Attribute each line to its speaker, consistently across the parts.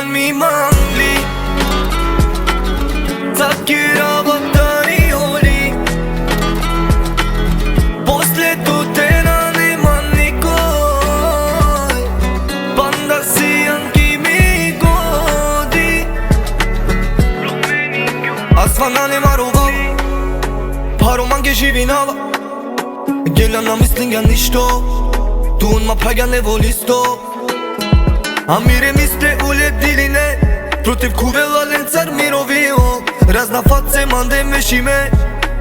Speaker 1: mi mangli Zakira vatari holi Posle tutena nema nikoj Banda si anki mi godi Asfana ne marova Paro mange živinava Gjelja na mislinga ništo Tu ma praga ne voli sto A mire misle uledili Против кувелален цар мировио Разна фаце манде мешиме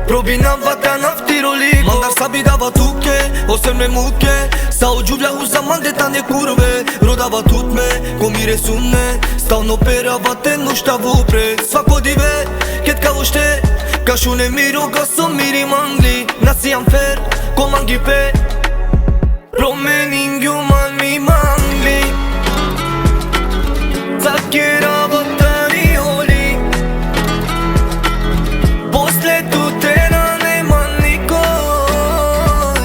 Speaker 1: Пробинам вата нафтироли Мандар саби дава туке Осем не муке Сао джубля уза манде тане курве Родава тутме Комире сумне Ставно пера вате нушта вупре Свако диве Кетка уште Кашу не миро гасо мири мангли Насијам фер Команги пе Променин гјуман ми мангли Закера vatari holi Posle tutena nema nikoj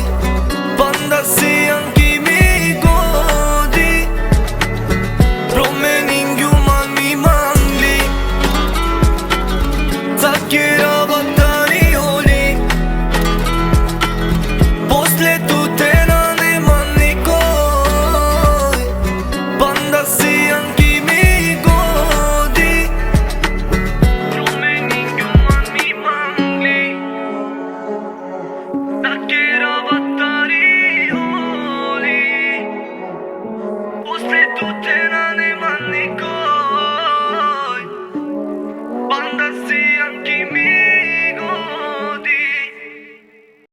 Speaker 1: Banda si anki mi godi Promenin gjuman mi mangli Zakera vatari holi Posle tutena nema nikoj Banda si anki Zakira vatari holi Posle tutena